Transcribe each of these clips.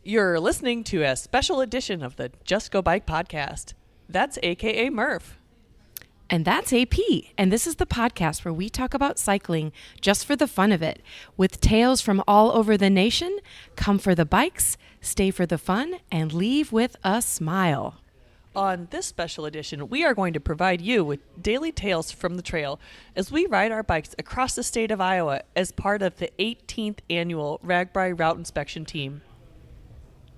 You're listening to a special edition of the Just Go Bike podcast. That's AKA Murph. And that's AP. And this is the podcast where we talk about cycling just for the fun of it. With tales from all over the nation, come for the bikes, stay for the fun, and leave with a smile. On this special edition, we are going to provide you with daily tales from the trail as we ride our bikes across the state of Iowa as part of the 18th annual RAGBRAI Route Inspection Team.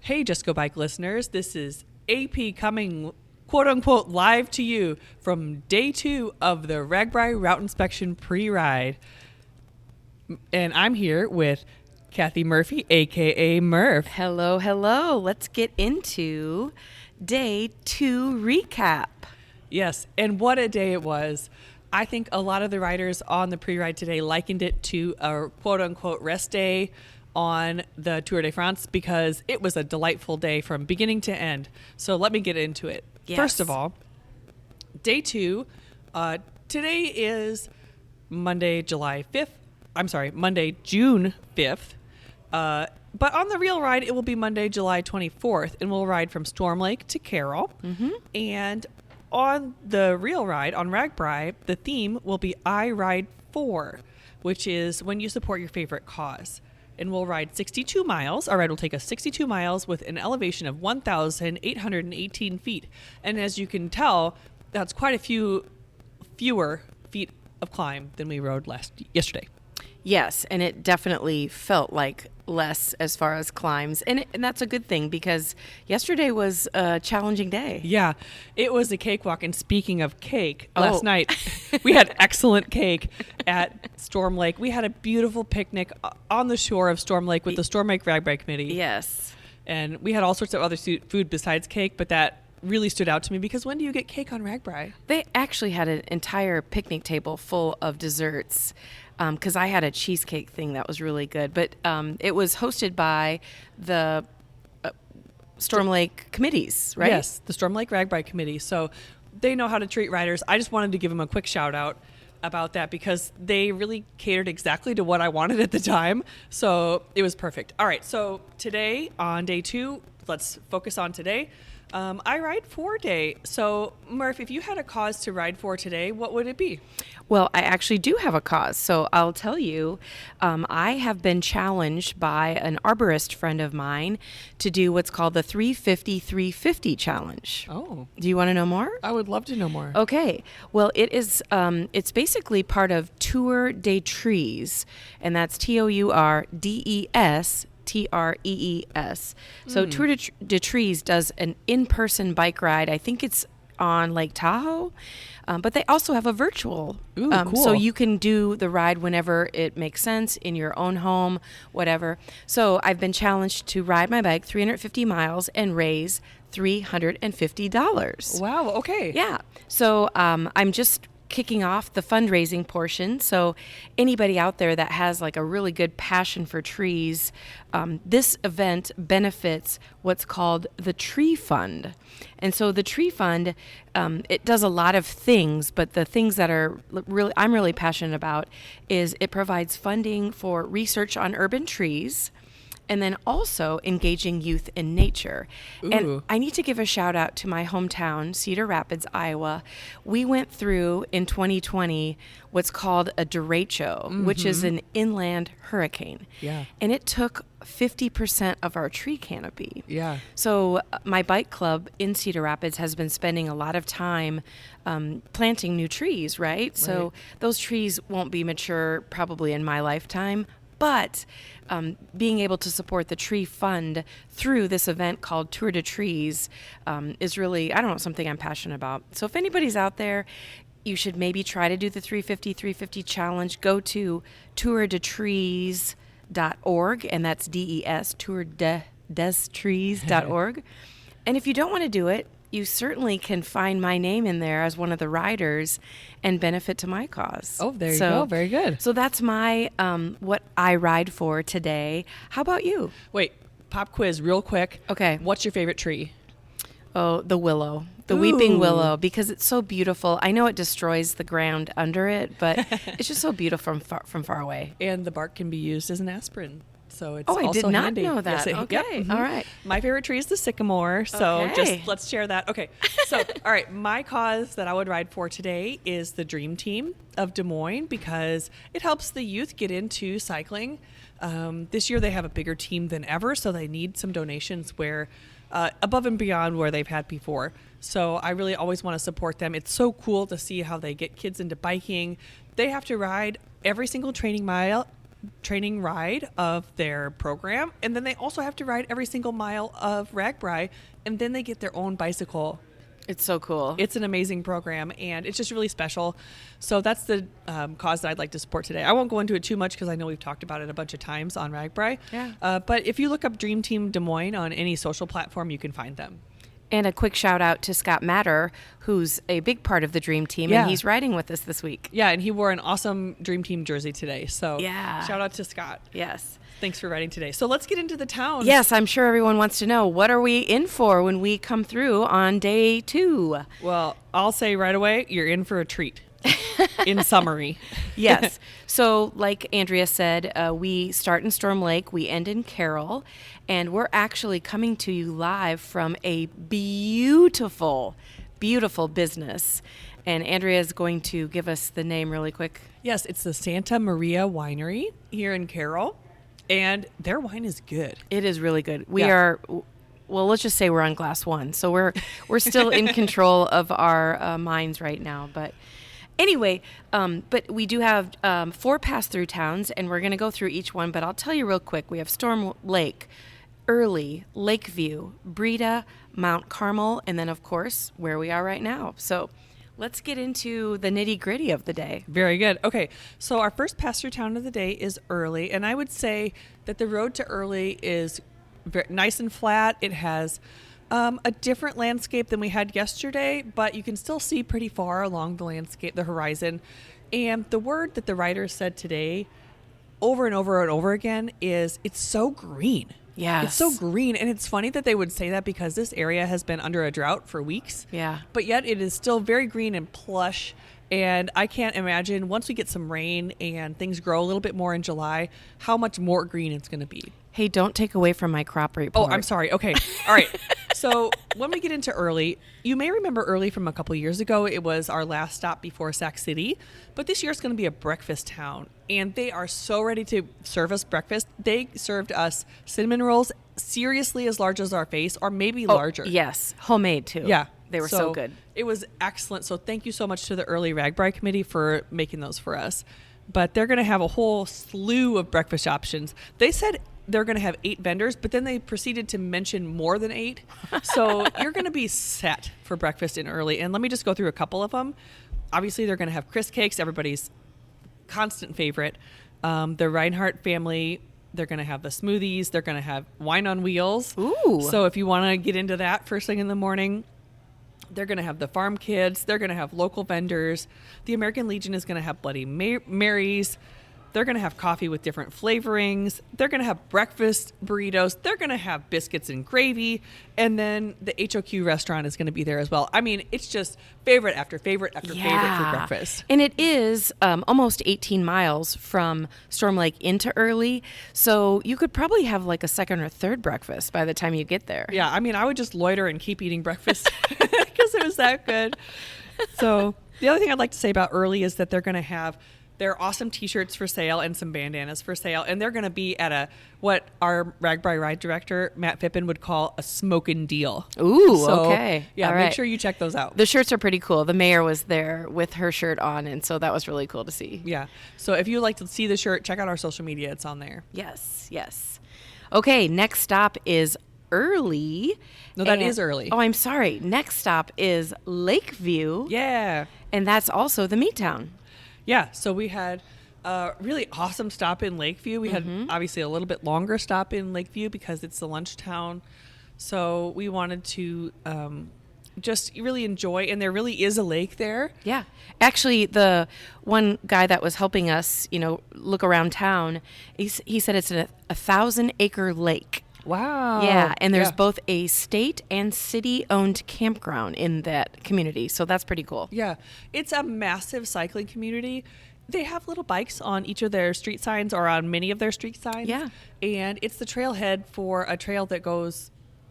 Hey, Just Go Bike listeners, this is AP coming quote-unquote live to you from day 2 of the RAGBRAI Route Inspection pre-ride. And I'm here with Kathy Murphy, a.k.a. Murph. Hello, hello. Let's get into day 2 recap. Yes, and what a day it was. I think a lot of the riders on the pre-ride today likened it to a quote-unquote rest day on the Tour de France because it was a delightful day from beginning to end. So let me get into it. Yes. First of all, day 2, today is Monday, June 5th. But on the real ride, it will be Monday, July 24th, and we'll ride from Storm Lake to Carroll. Mm-hmm. And on the real ride, on RAGBRAI, the theme will be I Ride For, which is when you support your favorite cause. And we'll ride 62 miles. Our ride will take us 62 miles with an elevation of 1,818 feet. And as you can tell, that's quite a fewer feet of climb than we rode yesterday. Yes, and it definitely felt like less as far as climbs. And that's a good thing because yesterday was a challenging day. Yeah, it was a cakewalk. And speaking of cake, last night we had excellent cake at Storm Lake. We had a beautiful picnic on the shore of Storm Lake with the Storm Lake RAGBRAI Committee. Yes. And we had all sorts of other food besides cake, but that really stood out to me because when do you get cake on RAGBRAI? They actually had an entire picnic table full of desserts. Because I had a cheesecake thing that was really good. But it was hosted by the Storm Lake committees, right? Yes, the Storm Lake RAGBRAI Committee. So they know how to treat riders. I just wanted to give them a quick shout out about that because they really catered exactly to what I wanted at the time. So it was perfect. All right, so today on day 2, let's focus on today. I ride for day. So, Murph, if you had a cause to ride for today, what would it be? Well, I actually do have a cause. So I'll tell you, I have been challenged by an arborist friend of mine to do what's called the 350-350 challenge. Oh. Do you want to know more? I would love to know more. Okay. Well, it is. It's basically part of Tour de Trees, and that's TOURDES. TREES. So Tour de Trees does an in-person bike ride. I think it's on Lake Tahoe, but they also have a virtual. Ooh, cool. So you can do the ride whenever it makes sense in your own home, whatever. So I've been challenged to ride my bike 350 miles and raise $350. Wow. Okay. Yeah. So I'm just kicking off the fundraising portion. So anybody out there that has like a really good passion for trees, this event benefits what's called the Tree Fund. And so the Tree Fund, it does a lot of things, but the things that I'm really passionate about is it provides funding for research on urban trees, and then also engaging youth in nature. Ooh. And I need to give a shout out to my hometown, Cedar Rapids, Iowa. We went through in 2020 what's called a derecho, which is an inland hurricane. Yeah. And it took 50% of our tree canopy. Yeah. So my bike club in Cedar Rapids has been spending a lot of time planting new trees, right? So those trees won't be mature probably in my lifetime. But being able to support the Tree Fund through this event called Tour de Trees is really, something I'm passionate about. So if anybody's out there, you should maybe try to do the 350 challenge. Go to tourdetrees.org, and that's DES, tourdestrees.org. And if you don't want to do it, you certainly can find my name in there as one of the riders and benefit to my cause. Oh, there you go. Very good. So that's my what I ride for today. How about you? Wait, pop quiz real quick. Okay. What's your favorite tree? Oh, the willow. The weeping willow, because it's so beautiful. I know it destroys the ground under it, but it's just so beautiful from far away. And the bark can be used as an aspirin So it's Oh, I also did not handy. know that. Yes, Okay. yep, mhm. All right. My favorite tree is the sycamore. So Okay. just let's share that. Okay. So, all right. My cause that I would ride for today is the Dream Team of Des Moines because it helps the youth get into cycling. This year they have a bigger team than ever, so they need some donations where above and beyond where they've had before. So I really always want to support them. It's so cool to see how they get kids into biking. They have to ride every single training ride of their program, and then they also have to ride every single mile of RAGBRAI, and then they get their own bicycle. It's so cool. It's an amazing program, and it's just really special. So that's the cause that I'd like to support today. I won't go into it too much because I know we've talked about it a bunch of times on RAGBRAI. Yeah. But if you look up Dream Team Des Moines on any social platform, you can find them. And a quick shout out to Scott Matter, who's a big part of the Dream Team, Yeah. and he's riding with us this week. Yeah, and he wore an awesome Dream Team jersey today. So Yeah. shout out to Scott. Yes. Thanks for riding today. So let's get into the town. Yes, I'm sure everyone wants to know, what are we in for when we come through on day 2? Well, I'll say right away, you're in for a treat. In summary. Yes. So like Andrea said, we start in Storm Lake, we end in Carroll, and we're actually coming to you live from a beautiful, beautiful business. And Andrea is going to give us the name really quick. Yes, it's the Santa Maria Winery here in Carroll, and their wine is good. It is really good. We Yeah. are, well, let's just say we're on glass 1. So we're still in control of our minds right now. But anyway, but we do have 4 pass-through towns, and we're going to go through each one. But I'll tell you real quick. We have Storm Lake, Early, Lakeview, Breda, Mount Carmel, and then, of course, where we are right now. So let's get into the nitty-gritty of the day. Very good. Okay, so our first pass-through town of the day is Early, and I would say that the road to Early is very nice and flat. It has a different landscape than we had yesterday, but you can still see pretty far along the landscape, the horizon. And the word that the writer said today over and over and over again is it's so green. Yes. It's so green. And it's funny that they would say that because this area has been under a drought for weeks. Yeah. But yet it is still very green and plush. And I can't imagine once we get some rain and things grow a little bit more in July, how much more green it's going to be. Hey, don't take away from my crop report. Oh, I'm sorry. Okay. All right. So when we get into Early, you may remember Early from a couple years ago. It was our last stop before Sac City. But this year it's going to be a breakfast town. And they are so ready to serve us breakfast. They served us cinnamon rolls seriously as large as our face or maybe larger. Yes. Homemade, too. Yeah. They were so good. It was excellent. So thank you so much to the Early RAGBRAI committee for making those for us. But they're going to have a whole slew of breakfast options. They said they're going to have 8 vendors, but then they proceeded to mention more than 8. So you're going to be set for breakfast in Early. And let me just go through a couple of them. Obviously, they're going to have Crisp cakes, everybody's constant favorite. The Reinhardt family, they're going to have the smoothies. They're going to have wine on wheels. Ooh. So if you want to get into that first thing in the morning, they're going to have the farm kids. They're going to have local vendors. The American Legion is going to have Bloody Marys. They're going to have coffee with different flavorings. They're going to have breakfast burritos. They're going to have biscuits and gravy. And then the HOQ restaurant is going to be there as well. I mean, it's just favorite after favorite after favorite for breakfast. And it is almost 18 miles from Storm Lake into Early. So you could probably have like a second or third breakfast by the time you get there. Yeah, I mean, I would just loiter and keep eating breakfast because it was that good. So the other thing I'd like to say about Early is that they're going to have their awesome T-shirts for sale and some bandanas for sale. And they're going to be at what our RAGBRAI Ride director, Matt Fippen, would call a smokin' deal. Ooh, So, okay. Yeah, All make right. sure you check those out. The shirts are pretty cool. The mayor was there with her shirt on, and so that was really cool to see. Yeah. So if you'd like to see the shirt, check out our social media. It's on there. Yes, yes. Okay, next stop is Early. No, that is Early. Oh, I'm sorry. Next stop is Lakeview. Yeah. And that's also the meat town. Yeah, so we had a really awesome stop in Lakeview. We had obviously a little bit longer stop in Lakeview because it's the lunch town. So we wanted to just really enjoy, and there really is a lake there. Yeah. Actually, the one guy that was helping us, look around town, he said it's a 1,000-acre lake. Wow. Yeah, and there's both a state and city-owned campground in that community, so that's pretty cool. Yeah, it's a massive cycling community, They have little bikes on each of their street signs or on many of their street signs. Yeah. And it's the trailhead for a trail that goes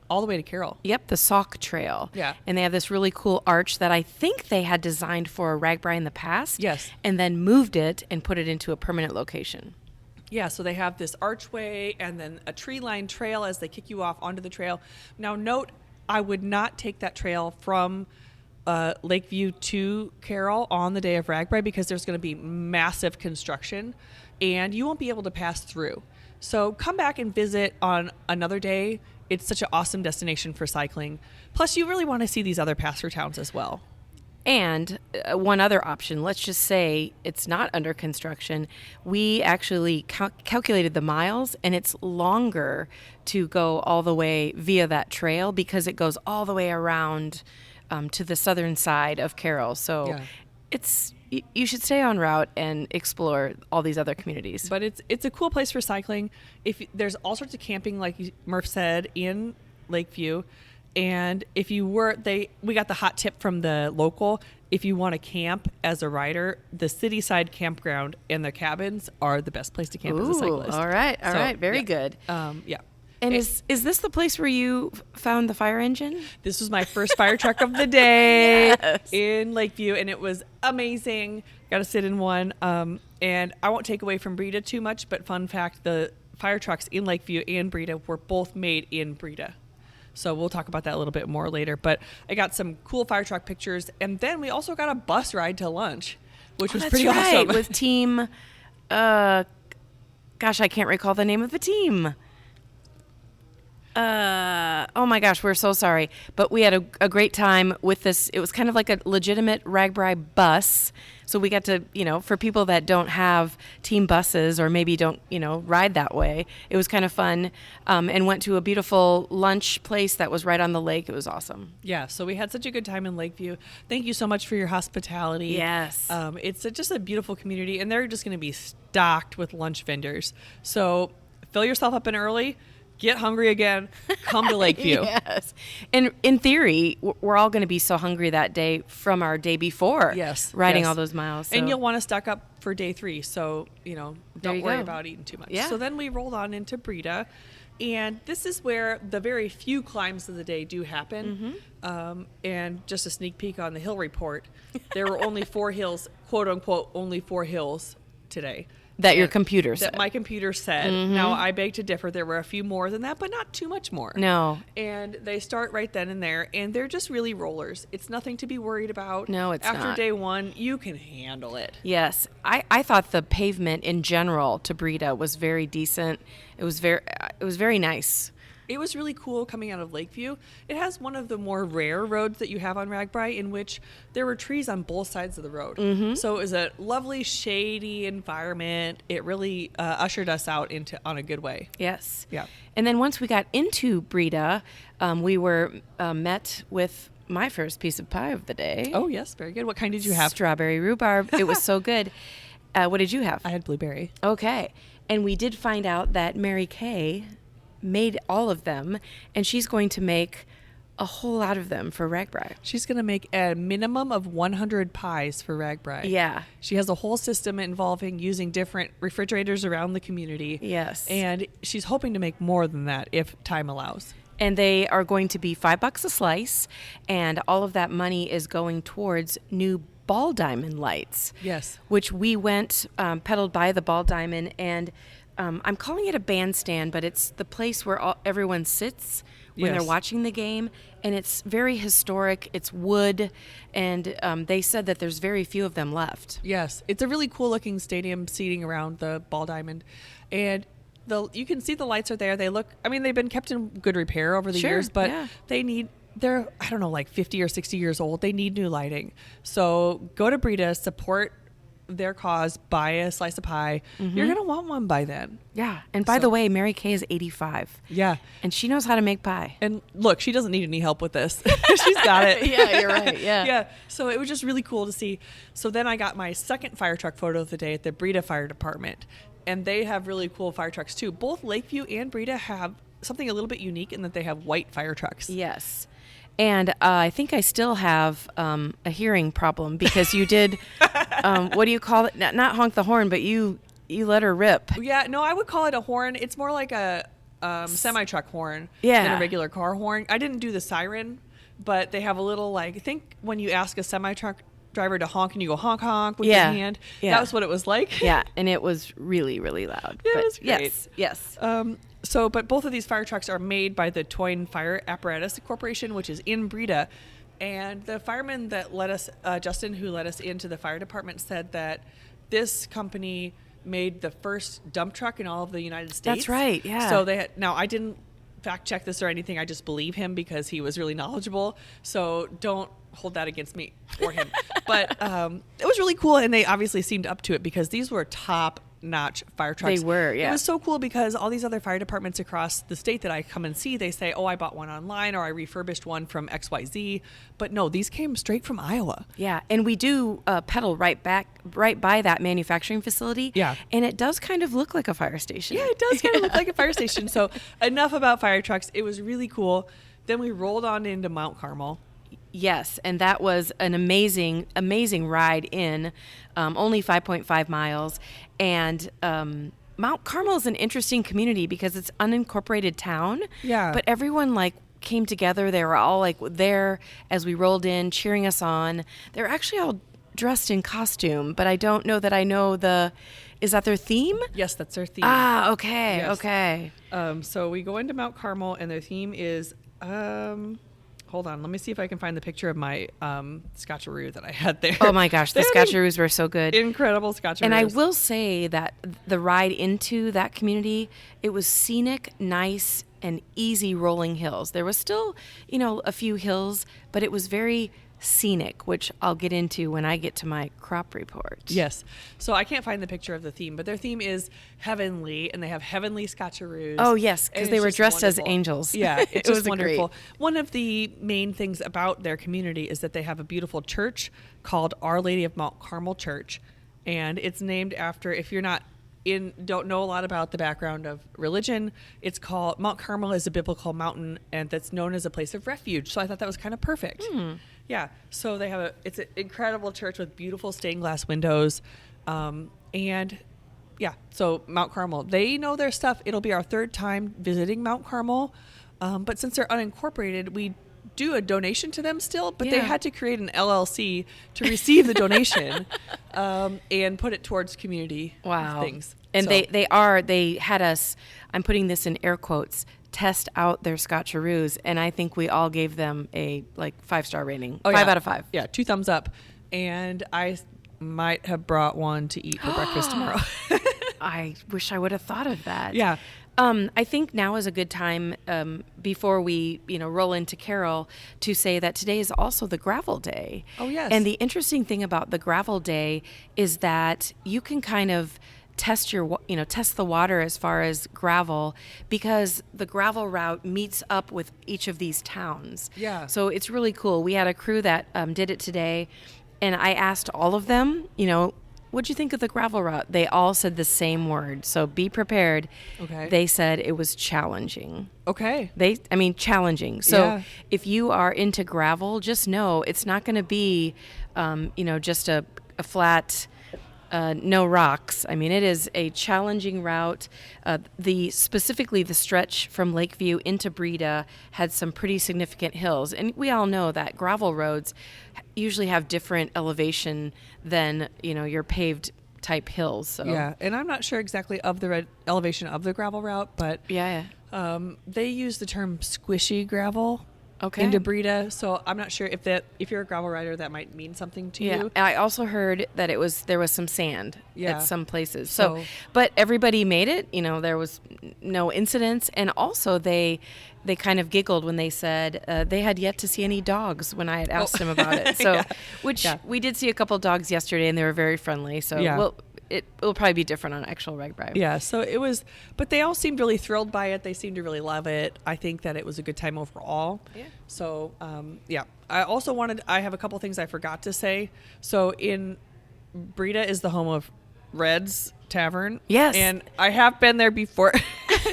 all the way to Carroll. Yep, the Sauk Trail. Yeah. And they have this really cool arch that I think they had designed for a RAGBRAI in the past. Yes. And then moved it and put it into a permanent location. Yeah, so they have this archway and then a tree-lined trail as they kick you off onto the trail. Now, note, I would not take that trail from Lakeview to Carroll on the day of RAGBRAI because there's going to be massive construction and you won't be able to pass through. So come back and visit on another day. It's such an awesome destination for cycling. Plus, you really want to see these other pass-through towns as well. And one other option, let's just say it's not under construction. We actually calculated the miles, and it's longer to go all the way via that trail because it goes all the way around to the southern side of Carroll. So yeah. You should stay on route and explore all these other communities. But it's a cool place for cycling. There's all sorts of camping, like Murph said, in Lakeview. And if we got the hot tip from the local. If you want to camp as a rider, the city side campground and the cabins are the best place to camp as a cyclist. All right, very good. Yeah. And is this the place where you found the fire engine? This was my first fire truck of the day Yes. in Lakeview, and it was amazing. Got to sit in one. And I won't take away from Breda too much, but fun fact, the fire trucks in Lakeview and Breda were both made in Breda. So we'll talk about that a little bit more later. But I got some cool fire truck pictures. And then we also got a bus ride to lunch, which was pretty awesome. With team, gosh, I can't recall the name of the team. Oh my gosh, we're so sorry. But we had a great time with this. It was kind of like a legitimate RAGBRAI bus. So we got to, for people that don't have team buses or maybe don't, ride that way, it was kind of fun, and went to a beautiful lunch place that was right on the lake. It was awesome. Yeah, so we had such a good time in Lakeview. Thank you so much for your hospitality. Yes. It's just a beautiful community, and they're just going to be stocked with lunch vendors. So fill yourself up in early. Get hungry again, come to Lakeview. Yes. And in theory, we're all going to be so hungry that day from our day before. Yes. Riding yes. all those miles. So. And you'll want to stock up for day 3. So, don't worry about eating too much. Yeah. So then we rolled on into Breda. And this is where the very few climbs of the day do happen. Mm-hmm. And just a sneak peek on the hill report, there were only 4 hills, quote unquote, only 4 hills today. That your computer said. That my computer said. Mm-hmm. Now, I beg to differ. There were a few more than that, but not too much more. No. And they start right then and there, and they're just really rollers. It's nothing to be worried about. No, it's not. After day 1, you can handle it. Yes. I thought the pavement in general to Breda was very decent. It was very nice. It was really cool coming out of Lakeview. It has one of the more rare roads that you have on RAGBRAI in which there were trees on both sides of the road. Mm-hmm. So it was a lovely, shady environment. It really ushered us out on a good way. Yes. Yeah. And then once we got into Breda, we were met with my first piece of pie of the day. Oh, yes. Very good. What kind did you have? Strawberry rhubarb. It was so good. What did you have? I had blueberry. Okay. And we did find out that Mary Kay made all of them, and she's going to make a whole lot of them for RAGBRAI. She's going to make a minimum of 100 pies for RAGBRAI. Yeah. She has a whole system involving using different refrigerators around the community. Yes. And she's hoping to make more than that if time allows. And they are going to be $5 a slice, and all of that money is going towards new ball diamond lights. Yes. Which we went, pedaled by the ball diamond, and I'm calling it a bandstand, but it's the place where everyone sits when they're watching the game, and it's very historic. It's wood, and they said that there's very few of them left. Yes, it's a really cool looking stadium seating around the ball diamond, and you can see the lights are there. They've been kept in good repair over the years, but they're I don't know, like 50 or 60 years old. They need new lighting. So go to Breda, support their cause, buy a slice of pie. Mm-hmm. You're gonna want one by then. Yeah. And by the way, Mary Kay is 85. Yeah. And she knows how to make pie. And look, she doesn't need any help with this. She's got it. Yeah, you're right. Yeah. Yeah. So it was just really cool to see. So then I got my second fire truck photo of the day at the Breda Fire Department. And they have really cool fire trucks too. Both Lakeview and Breda have something a little bit unique in that they have white fire trucks. Yes. And I think I still have a hearing problem because you did, what do you call it? Not honk the horn, but you let her rip. Yeah, no, I would call it a horn. It's more like a semi-truck horn Yeah. than a regular car horn. I didn't do the siren, but they have a little, like, I think when you ask a semi-truck driver to honk and you go honk honk with your hand, that was what it was like. Yeah, and it was really, really loud. It was great. Yes. But both of these fire trucks are made by the Toyne Fire Apparatus Corporation, which is in Breda. And the fireman that let us, Justin, who let us into the fire department, said that this company made the first dump truck in all of the United States. That's right, yeah. So now I didn't fact check this or anything. I just believe him because he was really knowledgeable. So don't hold that against me or him. But it was really cool, and they obviously seemed up to it because these were top-notch fire trucks. They were, yeah. It was so cool because all these other fire departments across the state that I come and see, they say, oh, I bought one online or I refurbished one from XYZ. But no, these came straight from Iowa. Yeah, and we do pedal right by that manufacturing facility. Yeah. And it does kind of look like a fire station. Yeah, it does kind of look like a fire station. So enough about fire trucks. It was really cool. Then we rolled on into Mount Carmel. Yes, and that was an amazing, amazing ride in, only 5.5 miles. And Mount Carmel is an interesting community because it's unincorporated town. Yeah. But everyone came together. They were all there as we rolled in, cheering us on. They were actually all dressed in costume, but I don't know that I know is that their theme? Yes, that's their theme. Ah, okay, Yes. okay. So we go into Mount Carmel, and their theme is, hold on, let me see if I can find the picture of my scotcheroo that I had there. Oh my gosh, the They had scotcheroos were so good. Incredible scotcheroos. And I will say that the ride into that community, it was scenic, nice, and easy rolling hills. There was still, a few hills, but it was very scenic, which I'll get into when I get to my crop report. Yes. So I can't find the picture of the theme, but their theme is heavenly, and they have heavenly scotcheroos. Oh, yes, because and they it's were just dressed as wonderful. angels. Yeah, it's It just was wonderful. great. One of the main things about their community is that they have a beautiful church called Our Lady of Mount Carmel Church, and it's named after, if you're don't know a lot about the background of religion, it's called Mount Carmel is a biblical mountain, and that's known as a place of refuge. So I thought that was kind of perfect. Yeah. So they have it's an incredible church with beautiful stained glass windows, and yeah. So Mount Carmel, they know their stuff. It'll be our third time visiting Mount Carmel, but since they're unincorporated, we do a donation to them still, but they Yeah. had to create an LLC to receive the donation and put it towards community things. And So- they had us, I'm putting this in air quotes, test out their scotcheroos, and I think we all gave them a 5-star rating. 5 out of 5. Yeah, 2 thumbs up. And I might have brought one to eat for breakfast tomorrow. I wish I would have thought of that. Yeah. I think now is a good time before we, roll into Carroll to say that today is also the gravel day. Oh, yes. And the interesting thing about the gravel day is that you can kind of test the water as far as gravel, because the gravel route meets up with each of these towns. Yeah. So it's really cool. We had a crew that did it today, and I asked all of them, what'd you think of the gravel route? They all said the same word. So be prepared. Okay. They said it was challenging. Okay. Challenging. So Yeah. if you are into gravel, just know it's not going to be, just a flat, no rocks. It is a challenging route. Specifically the stretch from Lakeview into Breda had some pretty significant hills. And we all know that gravel roads usually have different elevation than, your paved type hills. So Yeah, and I'm not sure exactly of the elevation of the gravel route, but yeah. they use the term squishy gravel Okay. into Breda, so I'm not sure if you're a gravel rider, that might mean something to Yeah, you. and I also heard that there was some sand Yeah. at some places. So- But everybody made it. There was no incidents, and also they kind of giggled when they said they had yet to see any dogs when I had asked them about it. So, Yeah. which Yeah. we did see a couple dogs yesterday, and they were very friendly. So Yeah. it will probably be different on actual RAGBRAI. Yeah, so it was, but they all seemed really thrilled by it. They seemed to really love it. I think that it was a good time overall. Yeah. So, yeah. I have a couple things I forgot to say. So Breda is the home of Red's Tavern. Yes. And I have been there before.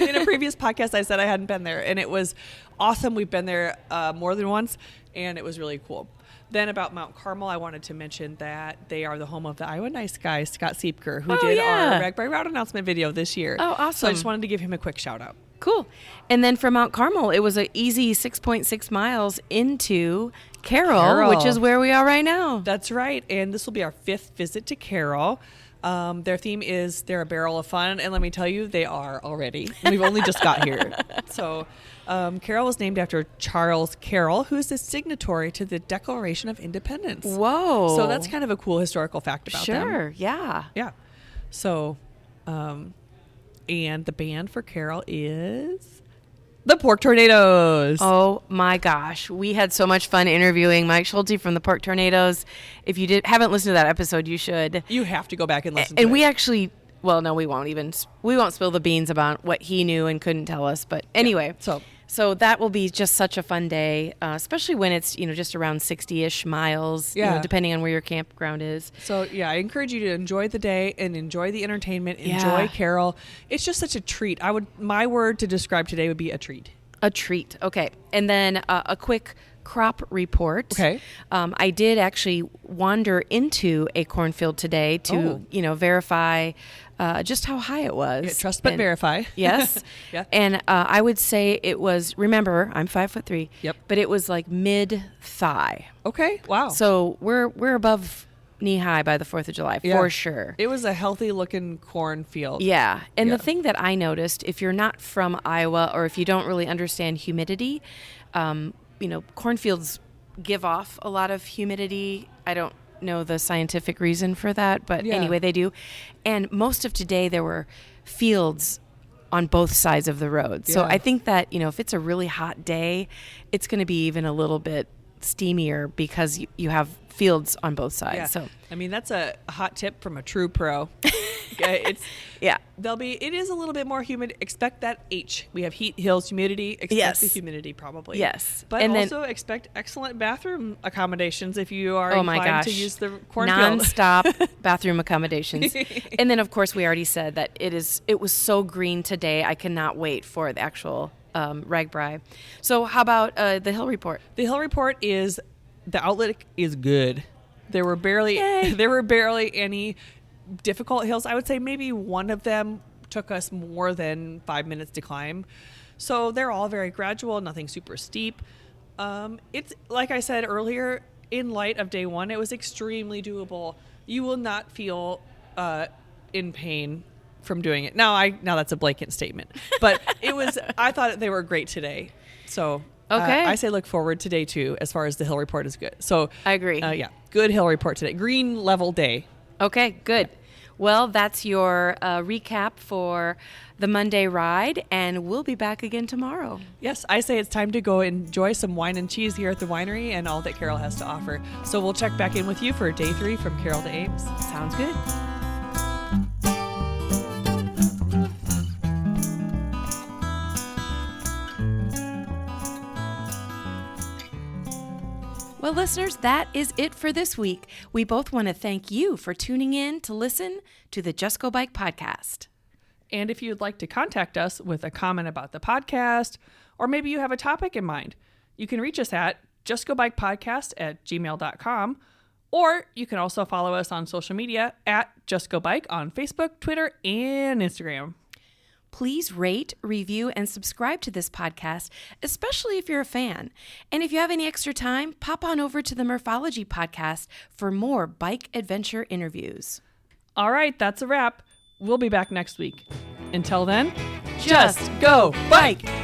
In a previous podcast, I said I hadn't been there, and it was awesome. We've been there more than once, and it was really cool. Then about Mount Carmel, I wanted to mention that they are the home of the Iowa Nice Guy, Scott Siepker, who did our RAGBRAI Route announcement video this year. Oh, awesome. So I just wanted to give him a quick shout out. Cool. And then from Mount Carmel, it was an easy 6.6 miles into Carroll, which is where we are right now. That's right. And this will be our 5th visit to Carroll. Their theme is they're a barrel of fun. And let me tell you, they are already. We've only just got here. So Carroll was named after Charles Carroll, who is the signatory to the Declaration of Independence. Whoa. So that's kind of a cool historical fact about them. Sure. Yeah. Yeah. So, and the band for Carroll is the Pork Tornadoes. Oh my gosh. We had so much fun interviewing Mike Schulte from the Pork Tornadoes. If you haven't listened to that episode, you should. You have to go back and listen to it. And we actually, well, no, we won't spill the beans about what he knew and couldn't tell us. But anyway, so that will be just such a fun day, especially when it's, just around 60-ish miles, depending on where your campground is. So, I encourage you to enjoy the day and enjoy the entertainment, enjoy Carroll. It's just such a treat. My word to describe today would be a treat. A treat. Okay. And then a quick crop report. Okay. I did actually wander into a cornfield today to, verify just how high it was. Yeah, trust but verify. Yes. Yeah. And I would say it was, remember, I'm 5'3". Yep. But it was like mid-thigh. Okay. Wow. So we're above knee-high by the 4th of July, for sure. It was a healthy-looking cornfield. Yeah. And the thing that I noticed, if you're not from Iowa or if you don't really understand humidity, cornfields give off a lot of humidity. I don't know the scientific reason for that, but anyway, they do. And most of today, there were fields on both sides of the road. So I think that, if it's a really hot day, it's going to be even a little bit steamier because you have fields on both sides. Yeah. So I mean, that's a hot tip from a true pro. It is a little bit more humid. Expect that H. We have heat, hills, humidity. Expect the humidity probably. Yes. But and also expect excellent bathroom accommodations if you are inclined to use the cornfield. Non-stop bathroom accommodations. And then of course we already said that it was so green today. I cannot wait for the actual RAGBRAI. So how about the Hill Report? The Hill Report is the outlet is good. There were barely any difficult hills. I would say maybe one of them took us more than 5 minutes to climb. So they're all very gradual, nothing super steep. It's like I said earlier, in light of day one, it was extremely doable. You will not feel in pain from doing it. Now that's a blanket statement, but I thought they were great today. So okay. I say look forward to day 2 as far as the Hill Report is good. So I agree. Good Hill Report today. Green level day. Okay, good. Well, that's your recap for the Monday ride, and we'll be back again tomorrow. Yes, I say it's time to go enjoy some wine and cheese here at the winery and all that Carroll has to offer. So we'll check back in with you for day 3 from Carroll to Ames. Sounds good. Well, listeners, that is it for this week. We both want to thank you for tuning in to listen to the Just Go Bike podcast. And if you'd like to contact us with a comment about the podcast, or maybe you have a topic in mind, you can reach us at justgobikepodcast@gmail.com, or you can also follow us on social media at Just Go Bike on Facebook, Twitter, and Instagram. Please rate, review, and subscribe to this podcast, especially if you're a fan. And if you have any extra time, pop on over to the Murphology podcast for more bike adventure interviews. All right, that's a wrap. We'll be back next week. Until then, just go bike!